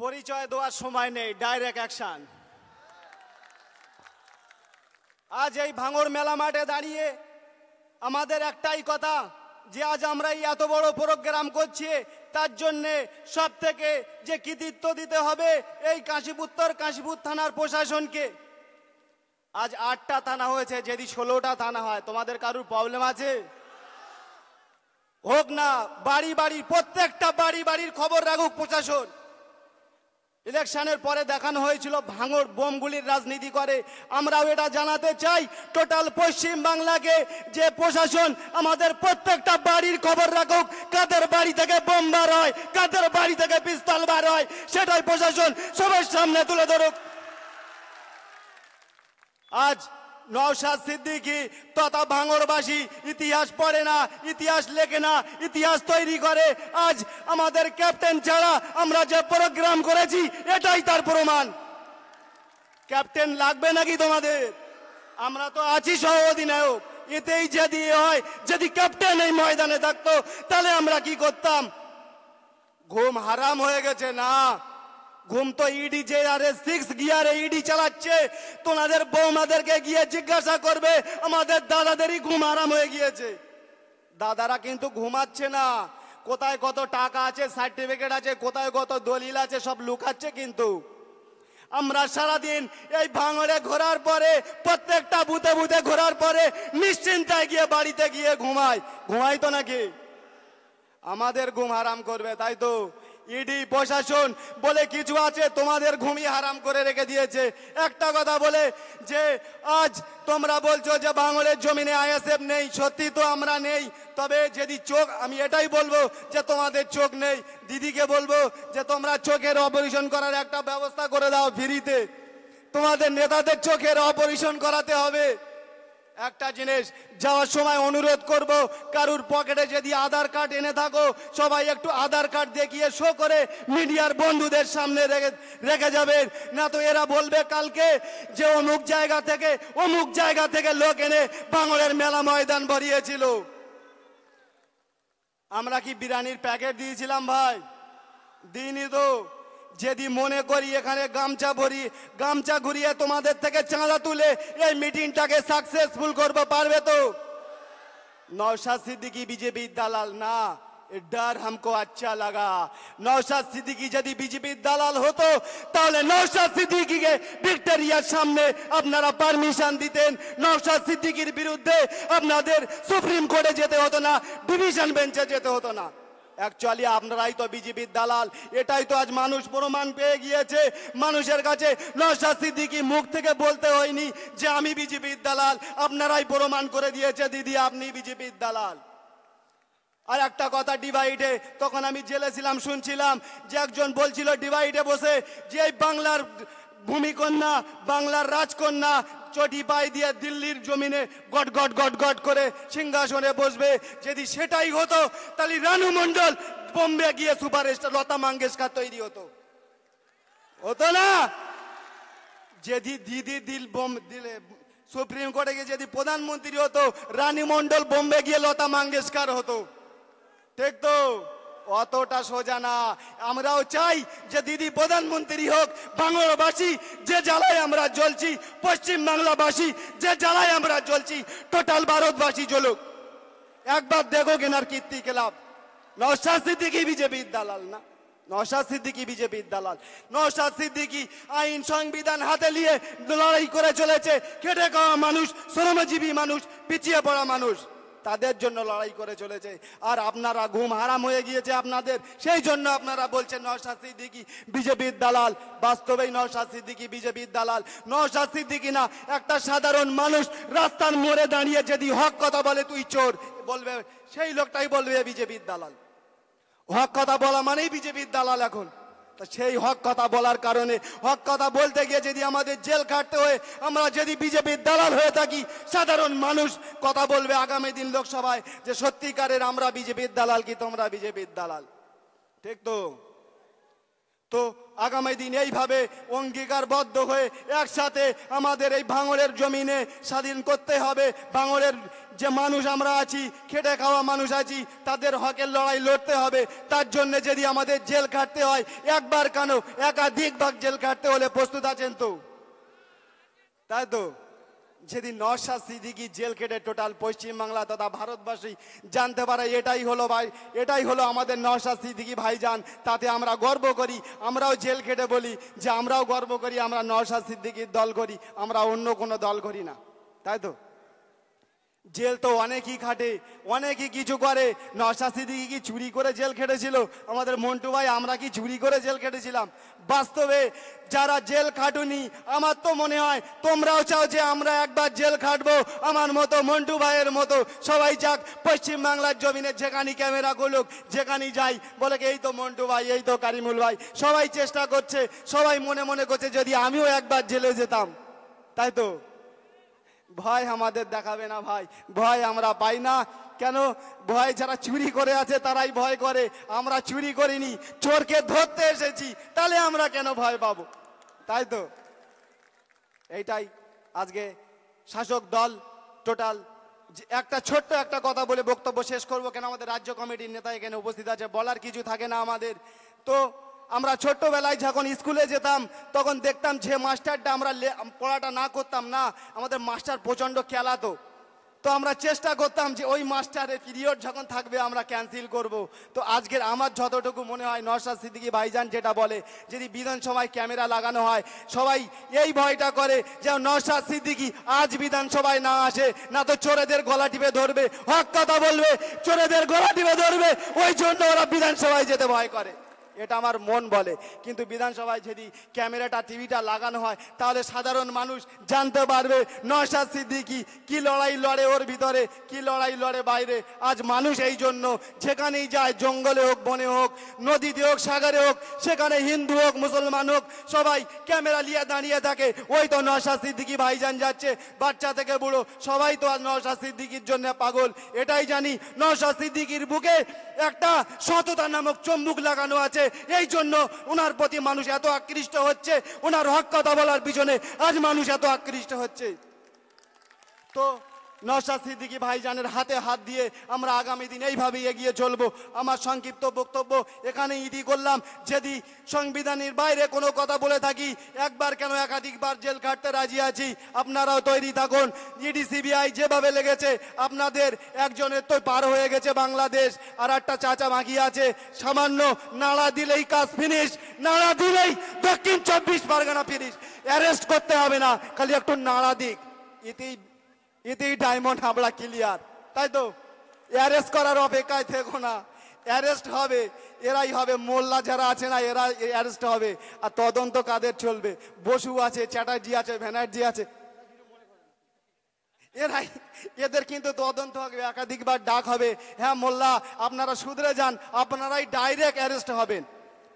পরিচয় দেওয়ার সময় নেই, ডাইরেক্ট অ্যাকশন। আজ এই ভাঙড় মেলা মাঠে দাঁড়িয়ে আমাদের একটাই কথা, যে আজ আমরা এই এত বড় প্রোগ্রাম করছি, তার জন্যে সব থেকে যে কৃতিত্ব দিতে হবে এই কাশীপুর কাশীপুর থানার প্রশাসনকে। আজ 8টা থানা হয়েছে, যদি 16টা থানা হয় তোমাদের কারুর প্রবলেম আছে? হোক না, বাড়ি বাড়ি প্রত্যেকটা বাড়ি বাড়ির খবর রাখুক প্রশাসন। ইলেকশনের পরে দেখানো হয়েছিল ভাঙড় বোমগুলির রাজনীতি করে। আমরাও এটা জানাতে চাই টোটাল পশ্চিম বাংলাকে, যে প্রশাসন আমাদের প্রত্যেকটা বাড়ির খবর রাখুক, কাদের বাড়ি থেকে বোম বার হয়, কাদের বাড়ি থেকে পিস্তল বার হয়, সেটাই প্রশাসন সবার সামনে তুলে ধরুক। আজ নওশাদ সিদ্দিকী তথা ভাঙড়বাসী ইতিহাস পড়ে না, ইতিহাস লেখে না, ইতিহাস তৈরি করে। আজ আমাদের ক্যাপ্টেন ছাড়া আমরা যে প্রোগ্রাম করেছি এটাই তার প্রমাণ। ক্যাপ্টেন লাগবে নাকি তোমাদের? আমরা তো আছি সহ অধিনায়ক। এতেই যদি হয়, যদি ক্যাপ্টেন এই ময়দানে থাকতো তাহলে আমরা কি করতাম? ঘুম হারাম হয়ে গেছে না? ঘুম তো ইডি যে আরে 6 গিয়ারে ইডি চালাচ্ছে। তোমাদের বৌমাদেরকে গিয়ে জিজ্ঞাসা করবে, আমাদের দাদাদেরই ঘুম আরাম হয়ে গিয়েছে। দাদারা কিন্তু ঘুমাচ্ছে না। কোথায় কত টাকা আছে, সার্টিফিকেট আছে, কোথায় কত দলিল আছে, সব লুকাচ্ছে। কিন্তু আমরা সারাদিন এই ভাঙড়ে ঘোরার পরে, প্রত্যেকটা বুথে বুথে ঘোরার পরে নিশ্চিন্তায় গিয়ে বাড়িতে গিয়ে ঘুমাই তো নাকি? আমাদের ঘুম হারাম করবে, তাই তো? ইডি প্রশাসন বলে কিছু আছে, তোমাদের ঘুমই হারাম করে রেখে দিয়েছে। একটা কথা বলে যে আজ তোমরা বলছো যে ভাঙড়ের জমিনে আইএসএফ নেই, সত্যি তো আমরা নেই। তবে যদি চোখ, আমি এটাই বলবো যে তোমাদের চোখ নেই। দিদিকে বলবো যে তোমরা চোখের অপারেশন করার একটা ব্যবস্থা করে দাও ফ্রিতে। তোমাদের নেতাদের চোখের অপারেশন করাতে হবে। একটা জিনিস যাওয়ার সময় অনুরোধ করব, কারুর পকেটে যদি আধার কার্ড এনে থাকো, সবাই একটু আধার কার্ড দেখিয়ে শো করে মিডিয়ার বন্ধুদের সামনে রেখে যাবেন। না তো এরা বলবে কালকে যে অমুক জায়গা থেকে লোক এনে ভাঙড়ের মেলা ময়দান ভরিয়েছিল। আমরা কি বিরিয়ানির প্যাকেট দিয়েছিলাম ভাই? দিইনি তো। যদি মনে করি এখানে গামছা ঘুরিয়ে তোমাদের থেকে চাঁদা তুলে এই মিটিংটাকে সাকসেসফুল করব, পারবে তো? নওশাদ সিদ্দিকী বিজেপির দালাল না, डर हमको अच्छा लगा। नौशाद सिद्दीकी यदि बीजेपी दालाल होतो তাহলে নওশাদ সিদ্দিকীকে ভিক্টোরিয়ার সামনে আপনারা পারমিশন দিতেন। নওশাদ সিদ্দিকীর বিরুদ্ধে আপনাদের সুপ্রিম কোর্টে যেতে হতো না, ডিভিশন বেঞ্চে যেতে হতো না। অ্যাকচুয়ালি আপনারাই তো বিজেপির দালাল। এটাই তো আজ মানুষ প্রমাণ পেয়ে গিয়েছে। মানুষের কাছে নওশাদ সিদ্দিকী মুখ থেকে বলতে হয়নি যে আমি বিজেপির দালাল, আপনারাই প্রমাণ করে দিয়েছে দিদি আপনি বিজেপির দালাল। আর একটা কথা, ডিভাইডে তখন আমি জেলে ছিলাম, শুনছিলাম যে একজন বলছিল ডিভাইডে বসে যে এই বাংলার ভূমিকন্যা, বাংলার রাজকন্যা চটি পায়ে দিয়ে দিল্লির জমিনে গট গট গট গট করে সিংহাসনে বসবে। যদি সেটাই হতো তাহলে রানু মণ্ডল বোম্বে গিয়ে সুপারস্টার লতা মঙ্গেশকর তৈরি হতো না? যদি দিদি দিলে সুপ্রিম কোর্টে গিয়ে যদি প্রধানমন্ত্রী হতো, রানী মণ্ডল বোম্বে গিয়ে লতা মঙ্গেশকর হতো। ঠিক তো? অতটা সোজা না। আমরাও চাই যে দিদি প্রধানমন্ত্রী হোক। ভাঙড়বাসী যে জ্বালায় আমরা জ্বলছি, পশ্চিম বাংলাবাসী যে জ্বালায় আমরা জ্বলছি, টোটাল ভারতবাসী জ্বলুক। একবার দেখো কেনার কীর্তি খেলাপ। নওশাদ সিদ্দিকী বিজেপির দালাল না, নওশাদ সিদ্দিকী বিজেপির দালাল। নওশাদ সিদ্দিকী আইন সংবিধান হাতে নিয়ে লড়াই করে চলেছে। খেটে খাওয়া মানুষ, শ্রমজীবী মানুষ, পিছিয়ে পড়া মানুষ, তাদের জন্য লড়াই করে চলেছে। আর আপনারা ঘুম হারাম হয়ে গিয়েছে আপনাদের, সেই জন্য আপনারা বলছেন নওশাদ সিদ্দিকী বিজেপির দালাল। বাস্তবেই নওশাদ সিদ্দিকী বিজেপির দালাল। নওশাদ সিদ্দিকী না, একটা সাধারণ মানুষ রাস্তার মোড়ে দাঁড়িয়ে যদি হক কথা বলে তুই চোর বলবে, সেই লোকটাই বলবে বিজেপির দালাল। হক কথা বলা মানেই বিজেপির দালাল এখন। সেই হক কথা বলার কারণে, হক কথা বলতে গিয়ে যদি আমাদের জেল খাটতে হয়, আমরা যদি বিজেপির দালাল হয়ে থাকি, সাধারণ মানুষ কথা বলবে আগামী দিন লোকসভায় যে সত্যিকারের আমরা বিজেপির দালাল কি তোমরা বিজেপির দালাল। ঠিক তো? তো আগামী দিন এইভাবে অঙ্গীকারবদ্ধ হয়ে একসাথে আমাদের এই ভাঙড়ের জমিনে স্বাধীন করতে হবে। ভাঙড়ের যে মানুষ আমরা আছি, খেটে খাওয়া মানুষ আছি, তাদের হকের লড়াই লড়তে হবে। তার জন্য যদি আমাদের জেল খাটতে হয়, একবার কেন একাধিকবার জেল খাটতে হলে প্রস্তুত আছেন তো? তাই তো যেদিন নওশাদ সিদ্দিকী জেল কেটে টোটাল পশ্চিমবাংলা তথা ভারতবাসী জানতে পারে এটাই হলো ভাই, এটাই হলো আমাদের নওশাদ সিদ্দিকী ভাইজান, তাতে আমরা গর্ব করি। আমরাও জেল কেটে বলি যে আমরাও গর্ব করি, আমরা নওশাদ সিদ্দিকীর দল করি, আমরা অন্য কোনো দল করি না। তাই তো জেল তো অনেকই খাটে, অনেকই কিছু করে। নওশাদ সিদ্দিকী কি চুরি করে জেল খেটেছিল? আমাদের মন্টু ভাই আমরা কি চুরি করে জেল খেটেছিলাম? বাস্তবে যারা জেল খাটুনি, আমার তো মনে হয় তোমরাও চাও যে আমরা একবার জেল খাটবো। আমার মতো, মন্টু ভাইয়ের মতো সবাই যাক পশ্চিমবাংলার জমিনে, যেখানে ক্যামেরা গুলোক, যেখানে যাই বলে এই তো মন্টু ভাই, এই তো কারিমুল ভাই, সবাই চেষ্টা করছে, সবাই মনে মনে করছে যদি আমিও একবার জেলে যেতাম। তাই তো ভয় আমাদের দেখাবে না ভাই, ভয় আমরা পাই না। কেন? ভয় যারা চুরি করে আছে তারাই ভয় করে, আমরা চুরি করিনি, চোরকে ধরতে এসেছি, তাহলে আমরা কেন ভয় পাবো? তাই তো এইটাই আজকে শাসক দল টোটাল। একটা ছোট্ট একটা কথা বলে বক্তব্য শেষ করবো, কেন আমাদের রাজ্য কমিটির নেতা এখানে উপস্থিত আছে, বলার কিছু থাকে না আমাদের। তো আমরা ছোট্টবেলায় যখন স্কুলে যেতাম তখন দেখতাম যে মাস্টারটা আমরা পড়াটা না করতাম না, আমাদের মাস্টার প্রচণ্ড খেলাতো। তো আমরা চেষ্টা করতাম যে ওই মাস্টারের পিরিয়ড যখন থাকবে আমরা ক্যান্সেল করব। তো আজকের আমার যতটুকু মনে হয় নওশাদ সিদ্দিকী ভাইজান যেটা বলে, যদি বিধানসভায় ক্যামেরা লাগানো হয় সবাই এই ভয়টা করে যে নওশাদ সিদ্দিকী আজ বিধানসভায় না আসে, না তো চোরেদের গলা টিপে ধরবে, হক কথা বলবে, চোরেদের গলা টিপে ধরবে, ওই জন্য ওরা বিধানসভায় যেতে ভয় করে। এটা আমার মন বলে। কিন্তু বিধানসভায় যদি ক্যামেরাটা, টিভিটা লাগানো হয় তাহলে সাধারণ মানুষ জানতে পারবে নওশাদ সিদ্দিকী কি লড়াই লড়ে ওর ভিতরে, কি লড়াই লড়ে বাইরে। আজ মানুষ এই জন্য যেখানেই যায়, জঙ্গলে হোক, বনে হোক, নদীতে হোক, সাগরে হোক, সেখানে হিন্দু হোক, মুসলমান হোক, সবাই ক্যামেরা নিয়ে দাঁড়িয়ে থাকে। ওই তো নওশাদ সিদ্দিকী ভাইজান যাচ্ছে, বাচ্চা থেকে বুড়ো সবাই তো আজ নওশাদ সিদ্দিকীর জন্য পাগল। এটাই জানি নওশাদ সিদ্দিকীর বুকে একটা সততা নামক চুম্বক লাগানো আছে, এই জন্য ওনার প্রতি মানুষ এত আকৃষ্ট হচ্ছে, ওনার হক কথা বলার পিছনে আজ মানুষ এত আকৃষ্ট হচ্ছে। তো নওশাদ সিদ্দিকী ভাইজানের হাতে হাত দিয়ে আমরা আগামী দিন এইভাবে এগিয়ে চলবো। আমার সংক্ষিপ্ত বক্তব্য এখানে ইতি করলাম। যদি সংবিধানের বাইরে কোনো কথা বলে থাকি, একবার কেন একাধিকবার জেল কাটতে রাজি আছি, আপনারাও তৈরি থাকুন। ইডি সিবিআই যেভাবে লেগেছে, আপনাদের একজনের তো পার হয়ে গেছে বাংলাদেশ, আর একটা চাচা বাকি আছে, সামান্য নাড়া দিলেই কাজ ফিনিশ, নাড়া দিলেই দক্ষিণ 24 পরগনা ফিনিশ। অ্যারেস্ট করতে হবে না, খালি একটু নাড়া দিক, এতেই ডায়মন্ড হাবড়া ক্লিয়ার। তাই তো অ্যারেস্ট করার অপেক্ষায় থেকো না, অ্যারেস্ট হবে, এরাই হবে, মোল্লা যারা আছে না এরা অ্যারেস্ট হবে। আর তদন্ত কাদের চলবে? বসু আছে, চ্যাটার্জি আছে, ব্যানার্জি আছে, এরাই, এদের কিন্তু তদন্ত হবে, একাধিকবার ডাক হবে। হ্যাঁ মোল্লা আপনারা শুধরে যান, আপনারাই ডাইরেক্ট অ্যারেস্ট হবেন।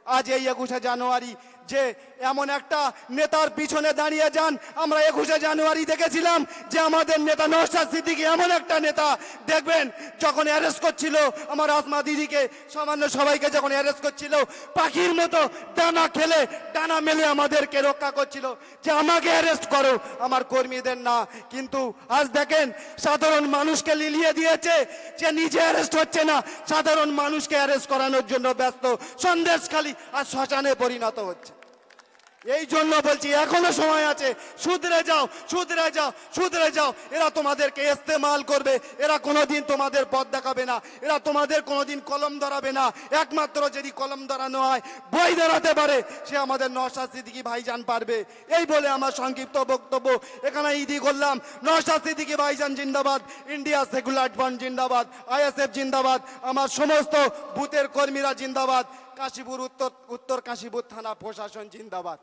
আজ এই 21শে জানুয়ারি যে এমন একটা নেতার পিছনে দাঁড়িয়ে যান, আমরা 21শে জানুয়ারি দেখেছিলাম যে আমাদের নেতা নওশাদ সিদ্দিকী এমন একটা নেতা, দেখবেন যখন অ্যারেস্ট করছিল আমার আসমা দিদিকে, সামান্য সবাইকে যখন অ্যারেস্ট করছিল, পাখির মতো ডানা খেলে ডানা মেলে আমাদেরকে রক্ষা করছিল যে আমাকে অ্যারেস্ট করো, আমার কর্মীদের না। কিন্তু আজ দেখেন সাধারণ মানুষকে লিলিয়ে দিয়েছে, যে নিজে অ্যারেস্ট হচ্ছে না, সাধারণ মানুষকে অ্যারেস্ট করানোর জন্য ব্যস্ত। সন্দেশখালী আর শ্মশানে পরিণত হচ্ছে। এই জন্য বলছি এখনো সময় আছে, শুধরে যাও, শুধরে যাও, শুধরে যাও। এরা তোমাদেরকে ইস্তেমাল করবে, এরা কোনোদিন তোমাদের পথ দেখাবে না, এরা তোমাদের কোনোদিন কলম ধরাবে না। একমাত্র যদি কলম ধরানো হয়, বই ধরাতে পারে, সে আমাদের নওশাদ সিদ্দিকী ভাইজান পারবে। এই বলে আমার সংক্ষিপ্ত বক্তব্য এখানে ইতি করলাম। নওশাদ সিদ্দিকী ভাইজান জিন্দাবাদ, ইন্ডিয়া সেকুলার ফ্রন্ট জিন্দাবাদ, ISF জিন্দাবাদ, আমার সমস্ত বুথের কর্মীরা জিন্দাবাদ, কাশীপুর উত্তর কাশীপুর থানা প্রশাসন জিন্দাবাদ।